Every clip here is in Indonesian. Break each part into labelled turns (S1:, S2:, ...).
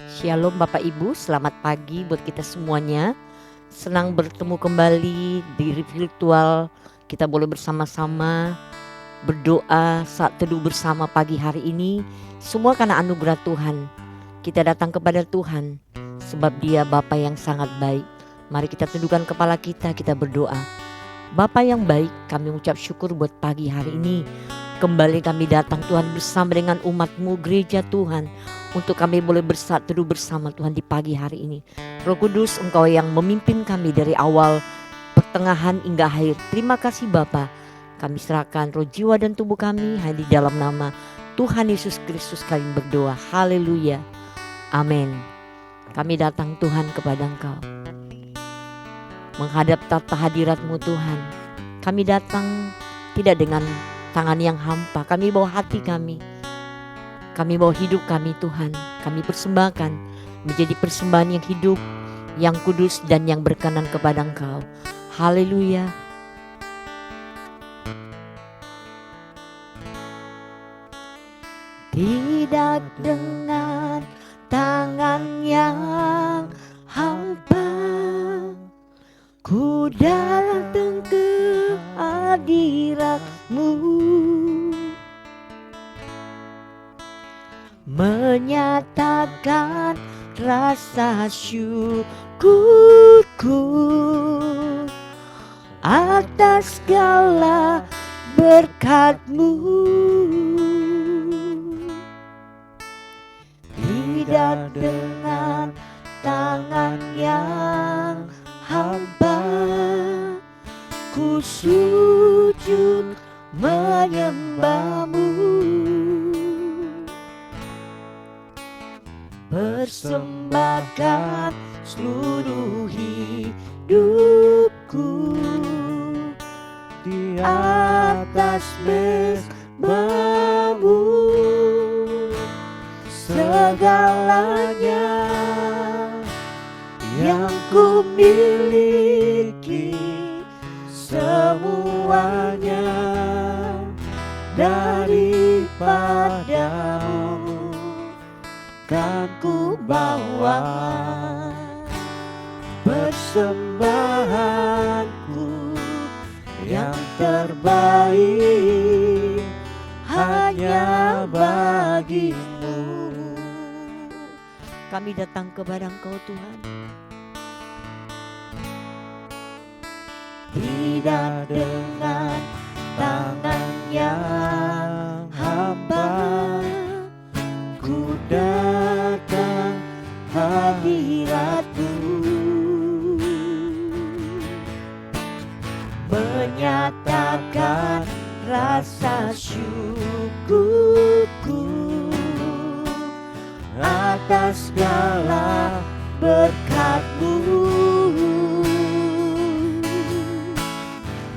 S1: Shalom Bapak Ibu, selamat pagi buat kita semuanya. Senang bertemu kembali di virtual. Kita boleh bersama-sama berdoa saat teduh bersama pagi hari ini. Semua karena anugerah Tuhan. Kita datang kepada Tuhan sebab Dia Bapa yang sangat baik. Mari kita tundukkan kepala kita berdoa. Bapa yang baik, kami ucap syukur buat pagi hari ini. Kembali kami datang Tuhan bersama dengan umat-Mu gereja Tuhan, untuk kami boleh bersatu teduh bersama Tuhan di pagi hari ini. Roh Kudus, Engkau yang memimpin kami dari awal, pertengahan hingga akhir. Terima kasih Bapa. Kami serahkan roh, jiwa dan tubuh kami hanya di dalam nama Tuhan Yesus Kristus kami berdoa. Haleluya. Amin. Kami datang Tuhan kepada Engkau, menghadap tata hadirat-Mu Tuhan. Kami datang tidak dengan tangan yang hampa. Kami bawa hati kami bawa hidup kami Tuhan. Kami persembahkan menjadi persembahan yang hidup, yang kudus dan yang berkenan kepada Engkau. Haleluya. Tidak dengan tangan yang hampa, ku datang ke hadirat-Mu, menyatakan rasa syukurku atas segala berkat-Mu. Tidak dengan tangan yang hampa, ku sujud menyembah-Mu, persembahkan seluruh hidupku di atas mezbah-Mu. Segalanya yang ku miliki, semuanya daripada-Mu kan ku bawa. Persembahanku yang terbaik hanya bagi-Mu. Kami datang kepada Engkau Tuhan, tidak dengan tangan yang hampa, ku datang hadirat-Mu, menyatakan rasa syukurku atas segala berkat-Mu.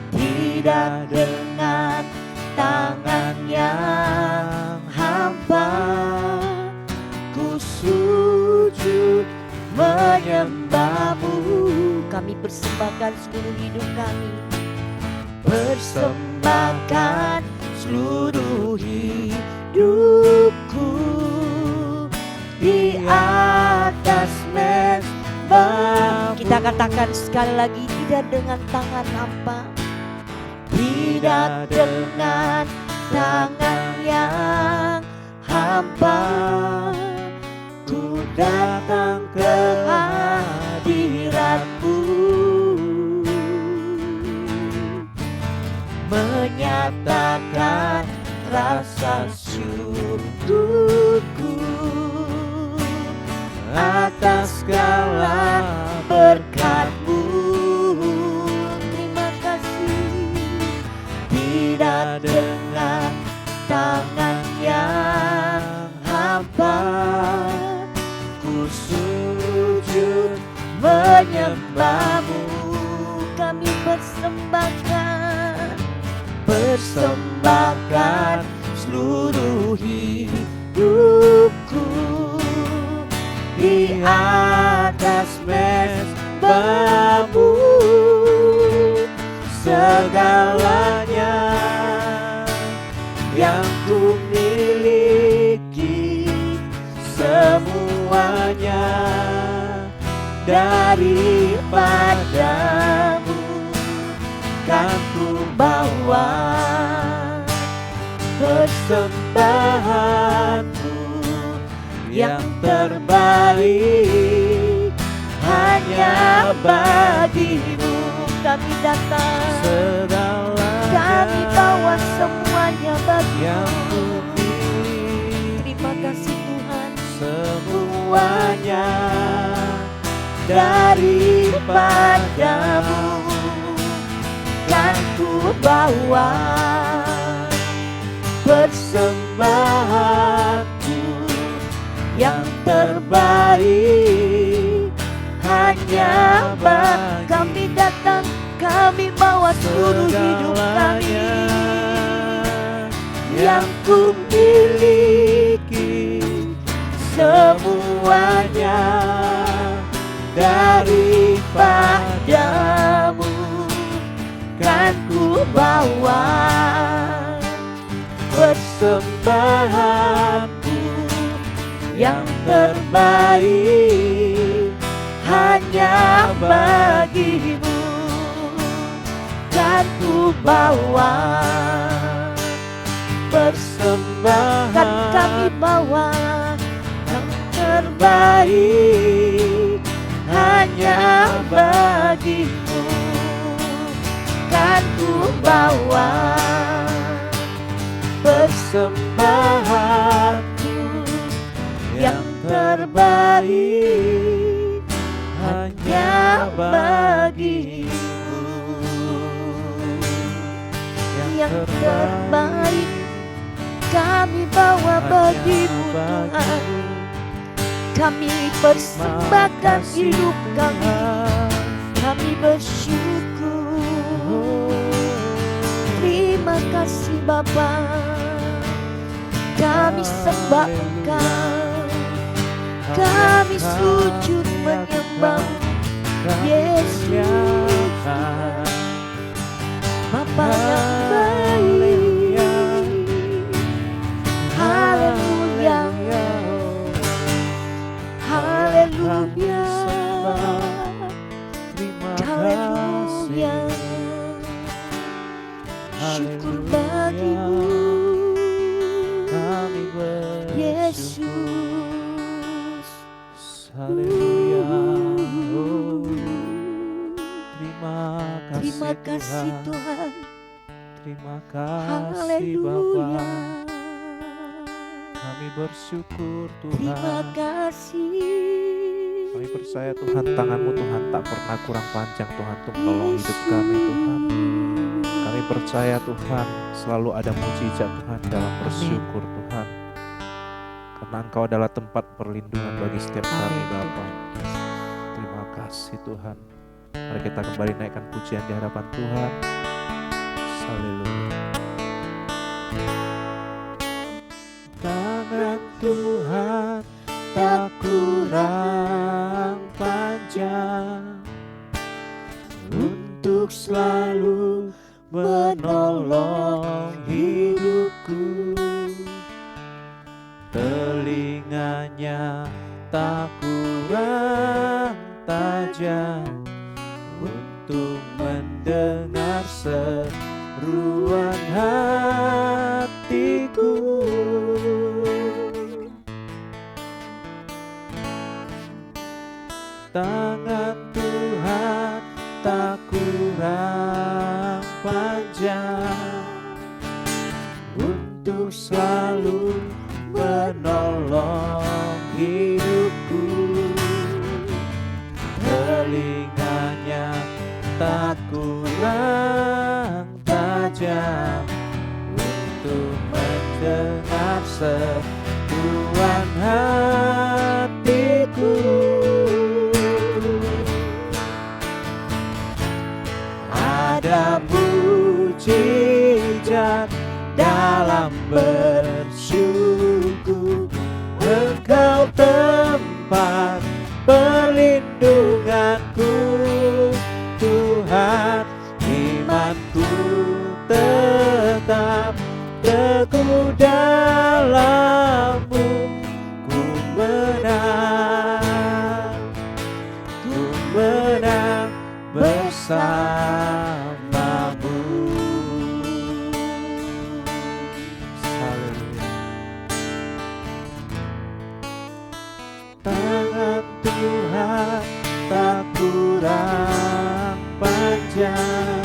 S1: Tidak dengan tangan yang hampa, ku sujud menyembah-Mu. Kami persembahkan seluruh hidup kami, persembahkan seluruh hidupku di atas mezbah. Kita katakan sekali lagi, tidak dengan tangan hampa, tidak dengan tangan yang hampa, ku datang ke hadirat-Mu, menyatakan rasa syukurku atas segala berkat-Mu. Terima kasih. Tidak dengan tangan yang hampa, ku sujud menyembah-Mu. Kami persembahkan seluruh hidupku di atas mezbah-Mu. Segalanya yang ku miliki, semua
S2: semuanya daripadamu, kan ku bawa persembahanku yang terbaik hanya bagimu.
S1: Kami datang,
S2: Segalanya
S1: kami bawa semuanya
S2: yang
S1: bagimu.
S2: ku miliki,
S1: Terima kasih Tuhan.
S2: semuanya daripadamu,
S1: Kan ku bawa
S2: persembahanku yang terbaik hanya bagi
S1: kami datang, kami bawa seluruh hidup kami
S2: yang ku miliki, semuanya daripadamu, kan ku bawa persembahanku yang terbaik hanya bagimu, kan ku bawa persembahan,
S1: kan kami bawa
S2: yang terbaik hanya bagimu, kan ku bawa persembahanku yang terbaik hanya bagimu,
S1: yang terbaik kami bawa bagimu Tuhan. Kami persembahkan hidup kami, kami bersyukur. Terima kasih Bapa, kami sembah Engkau, kami sujud menyembah Yesus, Bapa yang baik. Haleluya, haleluya, haleluya. Syukur bagimu Yesus.
S2: Haleluya. Terima kasih
S1: Tuhan.
S2: Terima kasih Bapa.
S1: Haleluya.
S2: Kami bersyukur
S1: Terima
S2: Tuhan.
S1: kasih.
S2: Kami percaya Tuhan, tangan-Mu Tuhan tak pernah kurang panjang Tuhan untuk menolong hidup kami Tuhan. Kami percaya Tuhan selalu ada mujizat Tuhan dalam bersyukur Tuhan. Karena Engkau adalah tempat perlindungan bagi setiap kami Bapa. Terima kasih Tuhan. Mari kita kembali naikkan pujian di hadapan Tuhan. Haleluya. Tangan Tuhan tak kurang panjang untuk selalu menolong hidupku. Telinganya tak kurang tajam untuk mendengar seruan hatiku. Tangan Tuhan tak kurang panjang untuk selalu menolong hidupku. Telinganya tak kurang tajam untuk mendengar seruan hatiku. Ada mujizat dalam bersyukur. Engkau tempat perlindunganku, Tuhan. Imanku tetap teguh dalam-Mu, ku menang Tangan Tuhan tak kurang panjang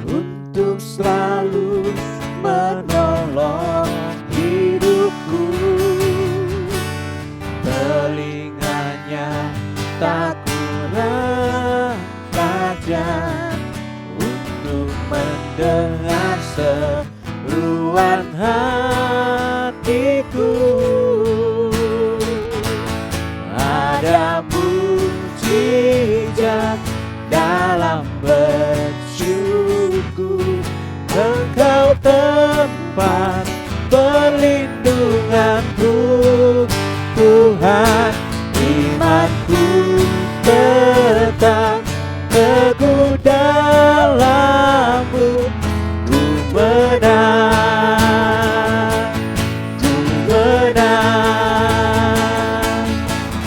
S2: untuk selalu menolong hidupku. Telinganya tak kurang tajam untuk mendengar seruan hatiku. Ada mujizat dalam bersyukur. Engkau tempat perlindunganku, Tuhan. Imanku tetap teguh dalam-Mu. Ku menang, ku menang.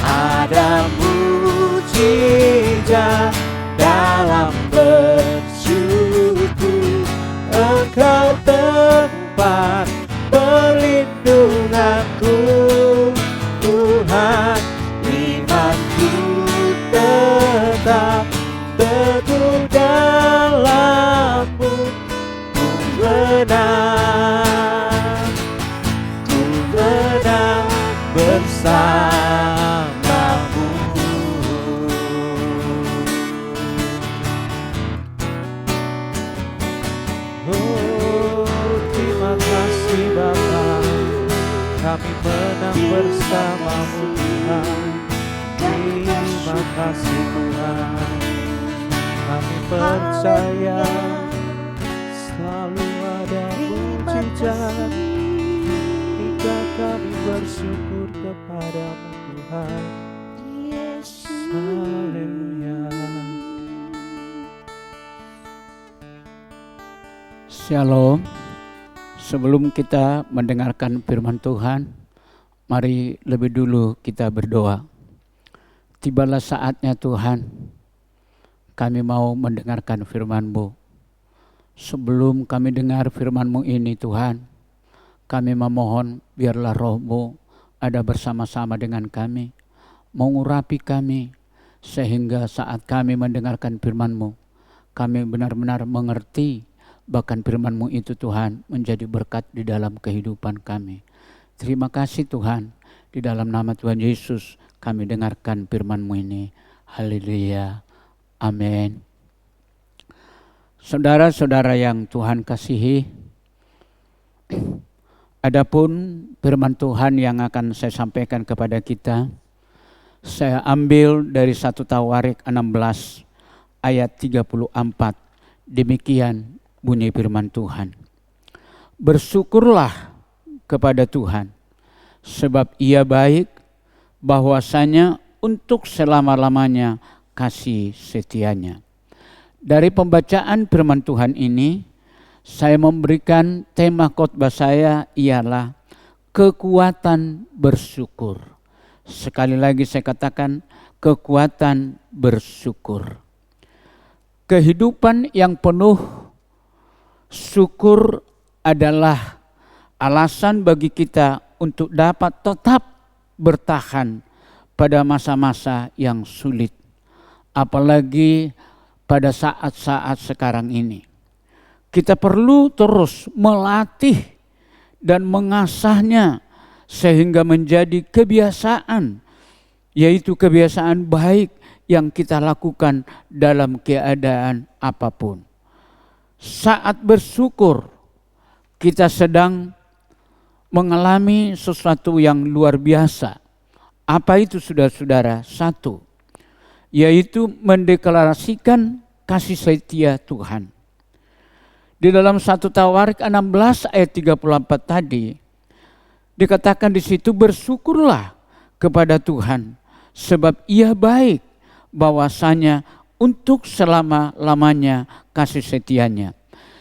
S2: Ada mujizat dalam bersyukur. Engkau tempat perlindunganku, Tuhan. Imanku tetap teguh dalam-Mu. Ku menang bersama-Mu. Oh, terima kasih Bapa, kami menang bersama-Mu Tuhan. Terima kasih Tuhan, kami percaya selalu ada mujizat hingga kami bersyukur kepadamu Tuhan. Haleluya.
S3: Shalom. Sebelum kita mendengarkan firman Tuhan, mari lebih dulu kita berdoa. Tibalah saatnya Tuhan, kami mau mendengarkan firman-Mu. Sebelum kami dengar firman-Mu ini Tuhan, kami memohon biarlah Roh-Mu ada bersama-sama dengan kami, mengurapi kami, sehingga saat kami mendengarkan firman-Mu, kami benar-benar mengerti, bahkan firman-Mu itu Tuhan menjadi berkat di dalam kehidupan kami. Terima kasih Tuhan, di dalam nama Tuhan Yesus kami dengarkan firman-Mu ini. Haleluya. Amin. Saudara-saudara yang Tuhan kasihi, adapun firman Tuhan yang akan saya sampaikan kepada kita, saya ambil dari 1 Tawarik 16 ayat 34. Demikian bunyi firman Tuhan. Bersyukurlah kepada Tuhan, sebab Ia baik, bahwasanya untuk selama-lamanya kasih setianya. Dari pembacaan firman Tuhan ini, saya memberikan tema khotbah saya ialah kekuatan bersyukur. Sekali lagi saya katakan kekuatan bersyukur. Kehidupan yang penuh syukur adalah alasan bagi kita untuk dapat tetap bertahan pada masa-masa yang sulit. Apalagi pada saat-saat sekarang ini. Kita perlu terus melatih dan mengasahnya sehingga menjadi kebiasaan, yaitu kebiasaan baik yang kita lakukan dalam keadaan apapun. Saat bersyukur, kita sedang mengalami sesuatu yang luar biasa. Apa itu saudara-saudara? Satu, yaitu mendeklarasikan kasih setia Tuhan. Di dalam 1 Tawarik 16 ayat 34 tadi, dikatakan di situ bersyukurlah kepada Tuhan, sebab Ia baik, bahwasanya untuk selama-lamanya kasih setianya.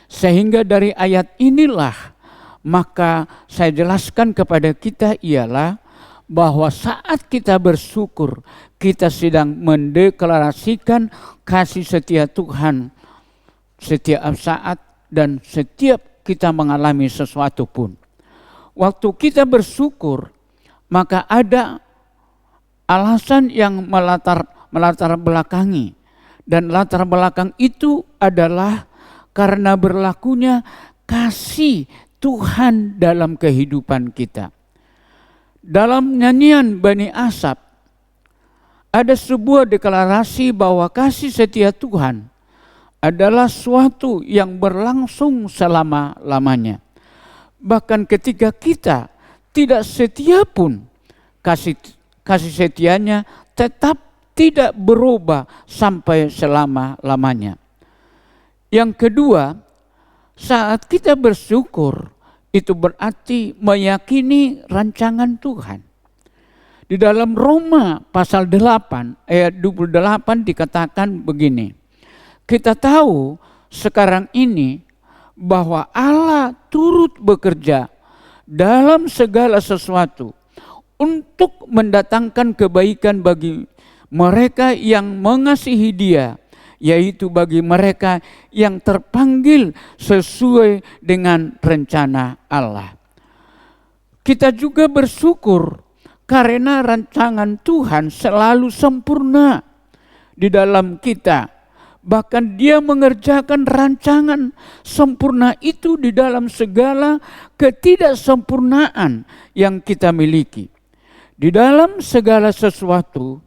S3: Sehingga dari ayat inilah maka saya jelaskan kepada kita ialah bahwa saat kita bersyukur, kita sedang mendeklarasikan kasih setia Tuhan setiap saat dan setiap kita mengalami sesuatu pun. Waktu kita bersyukur, maka ada alasan yang melatar belakangi. Dan latar belakang itu adalah karena berlakunya kasih Tuhan dalam kehidupan kita. Dalam nyanyian Bani Asaf ada sebuah deklarasi bahwa kasih setia Tuhan adalah suatu yang berlangsung selama-lamanya. Bahkan ketika kita tidak setia pun, kasih setianya tetap tidak berubah sampai selama-lamanya. Yang kedua, saat kita bersyukur, itu berarti meyakini rancangan Tuhan. Di dalam Roma pasal 8 ayat 28 dikatakan begini. Kita tahu sekarang ini bahwa Allah turut bekerja dalam segala sesuatu untuk mendatangkan kebaikan bagi mereka yang mengasihi Dia, yaitu bagi mereka yang terpanggil sesuai dengan rencana Allah. Kita juga bersyukur karena rancangan Tuhan selalu sempurna di dalam kita. Bahkan Dia mengerjakan rancangan sempurna itu di dalam segala ketidaksempurnaan yang kita miliki. Di dalam segala sesuatu,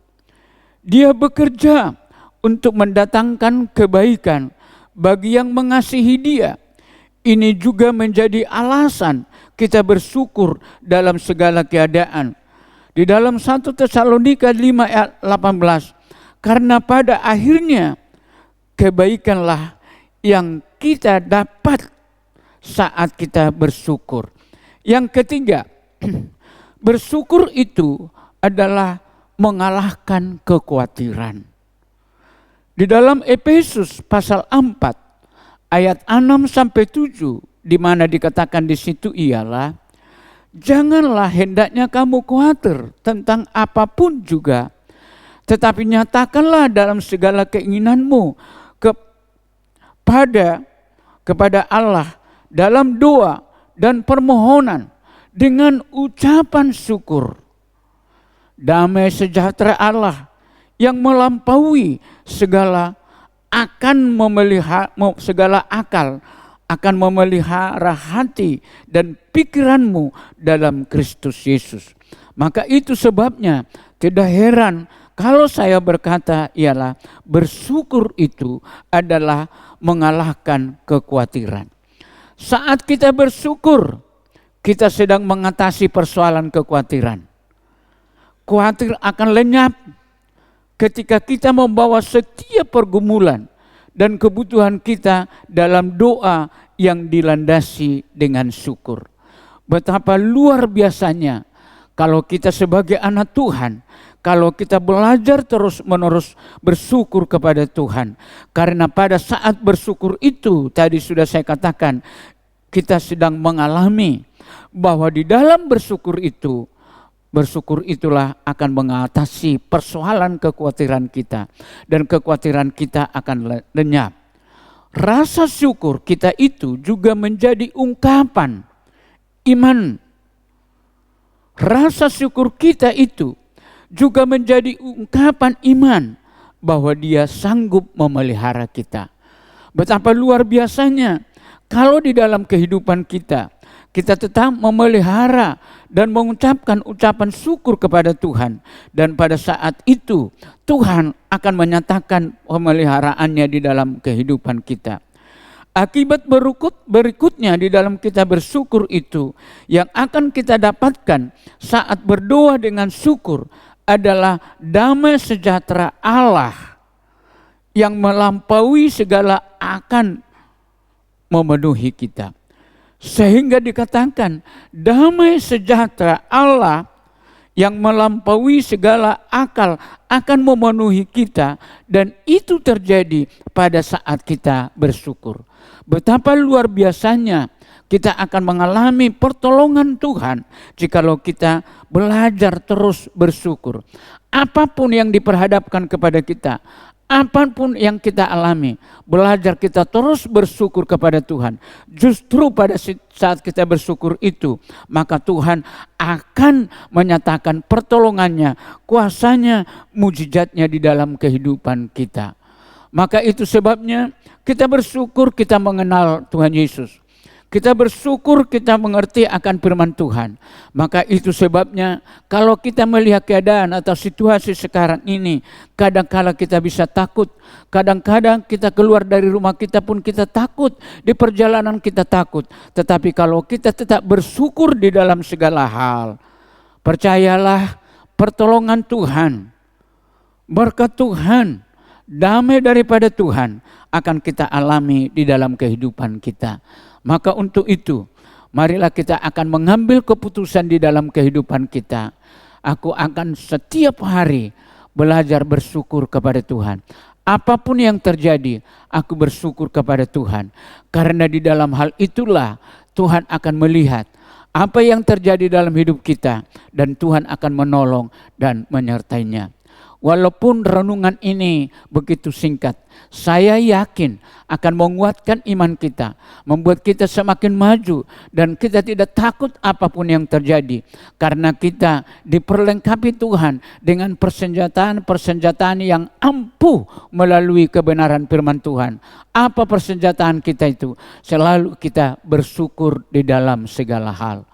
S3: Dia bekerja untuk mendatangkan kebaikan bagi yang mengasihi Dia. Ini juga menjadi alasan kita bersyukur dalam segala keadaan. Di dalam 1 Tesalonika 5 ayat 18, karena pada akhirnya kebaikanlah yang kita dapat saat kita bersyukur. Yang ketiga, bersyukur itu adalah mengalahkan kekhawatiran. Di dalam Efesus pasal 4 ayat 6 sampai 7 di mana dikatakan di situ ialah, janganlah hendaknya kamu khawatir tentang apapun juga, tetapi nyatakanlah dalam segala keinginanmu kepada Allah dalam doa dan permohonan dengan ucapan syukur. Damai sejahtera Allah yang melampaui segala akal akan memelihara hati dan pikiranmu dalam Kristus Yesus. Maka itu sebabnya tidak heran kalau saya berkata ialah bersyukur itu adalah mengalahkan kekhawatiran. Saat kita bersyukur, kita sedang mengatasi persoalan kekhawatiran. Khawatir akan lenyap ketika kita membawa setiap pergumulan dan kebutuhan kita dalam doa yang dilandasi dengan syukur. Betapa luar biasanya kalau kita sebagai anak Tuhan, kalau kita belajar terus-menerus bersyukur kepada Tuhan. Karena pada saat bersyukur itu, tadi sudah saya katakan, kita sedang mengalami bahwa di dalam bersyukur itulah akan mengatasi persoalan kekhawatiran kita. Dan kekhawatiran kita akan lenyap. Rasa syukur kita itu juga menjadi ungkapan iman. Rasa syukur kita itu juga menjadi ungkapan iman bahwa Dia sanggup memelihara kita. Betapa luar biasanya kalau di dalam kehidupan kita tetap memelihara dan mengucapkan ucapan syukur kepada Tuhan. Dan pada saat itu Tuhan akan menyatakan pemeliharaannya di dalam kehidupan kita. Akibat berikutnya di dalam kita bersyukur itu yang akan kita dapatkan saat berdoa dengan syukur adalah damai sejahtera Allah yang melampaui segala akan memenuhi kita. Sehingga dikatakan damai sejahtera Allah yang melampaui segala akal akan memenuhi kita, dan itu terjadi pada saat kita bersyukur. Betapa luar biasanya Kita akan mengalami pertolongan Tuhan jikalau kita belajar terus bersyukur. Apapun yang diperhadapkan kepada kita, apapun yang kita alami, belajar kita terus bersyukur kepada Tuhan. Justru pada saat kita bersyukur itu, maka Tuhan akan menyatakan pertolongannya, kuasanya, mujizatnya di dalam kehidupan kita. Maka itu sebabnya kita bersyukur kita mengenal Tuhan Yesus. Kita bersyukur kita mengerti akan firman Tuhan. Maka itu sebabnya kalau kita melihat keadaan atau situasi sekarang ini, kadang-kala kita bisa takut. Kadang-kadang kita keluar dari rumah kita pun kita takut. Di perjalanan kita takut. Tetapi kalau kita tetap bersyukur di dalam segala hal, percayalah pertolongan Tuhan, berkat Tuhan, damai daripada Tuhan akan kita alami di dalam kehidupan kita. Maka untuk itu, marilah kita akan mengambil keputusan di dalam kehidupan kita. Aku akan setiap hari belajar bersyukur kepada Tuhan. Apapun yang terjadi, aku bersyukur kepada Tuhan. Karena di dalam hal itulah Tuhan akan melihat apa yang terjadi dalam hidup kita. Dan Tuhan akan menolong dan menyertainya. Walaupun renungan ini begitu singkat, saya yakin akan menguatkan iman kita, membuat kita semakin maju dan kita tidak takut apapun yang terjadi. Karena kita diperlengkapi Tuhan dengan persenjataan yang ampuh melalui kebenaran firman Tuhan. Apa persenjataan kita itu? Selalu kita bersyukur di dalam segala hal.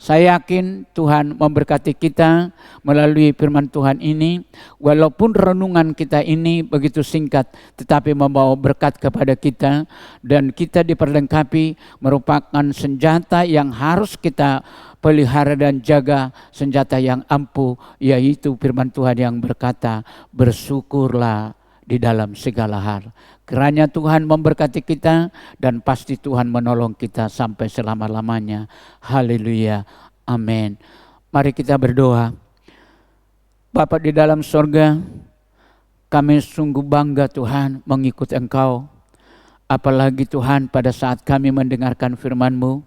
S3: Saya yakin Tuhan memberkati kita melalui firman Tuhan ini. Walaupun renungan kita ini begitu singkat, tetapi membawa berkat kepada kita. Dan kita diperlengkapi merupakan senjata yang harus kita pelihara dan jaga, senjata yang ampuh, yaitu firman Tuhan yang berkata, bersyukurlah di dalam segala hal. Kiranya Tuhan memberkati kita dan pasti Tuhan menolong kita sampai selama-lamanya. Haleluya. Amin. Mari kita berdoa. Bapa di dalam sorga, kami sungguh bangga Tuhan mengikut Engkau. Apalagi Tuhan pada saat kami mendengarkan firman-Mu,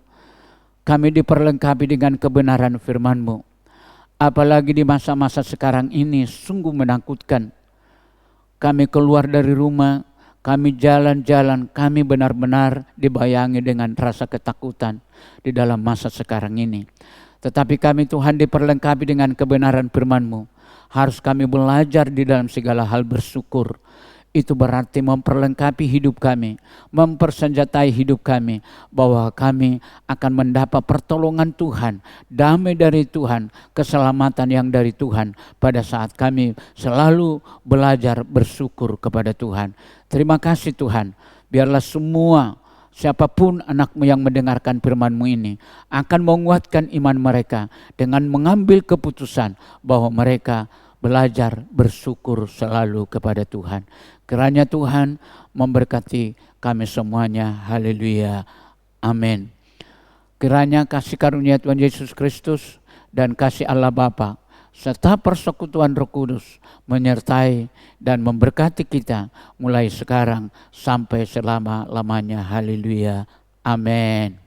S3: kami diperlengkapi dengan kebenaran firman-Mu. Apalagi di masa-masa sekarang ini sungguh menakutkan. Kami keluar dari rumah, kami jalan-jalan, kami benar-benar dibayangi dengan rasa ketakutan di dalam masa sekarang ini. Tetapi kami Tuhan diperlengkapi dengan kebenaran firman-Mu. Harus kami belajar di dalam segala hal bersyukur. Itu berarti memperlengkapi hidup kami, mempersenjatai hidup kami, bahwa kami akan mendapat pertolongan Tuhan, damai dari Tuhan, keselamatan yang dari Tuhan pada saat kami selalu belajar bersyukur kepada Tuhan. Terima kasih Tuhan, biarlah semua siapapun anak-Mu yang mendengarkan firman-Mu ini akan menguatkan iman mereka dengan mengambil keputusan bahwa mereka belajar bersyukur selalu kepada Tuhan. Kiranya Tuhan memberkati kami semuanya. Haleluya. Amin. Kiranya kasih karunia Tuhan Yesus Kristus dan kasih Allah Bapa serta persekutuan Roh Kudus menyertai dan memberkati kita mulai sekarang sampai selama-lamanya. Haleluya. Amin.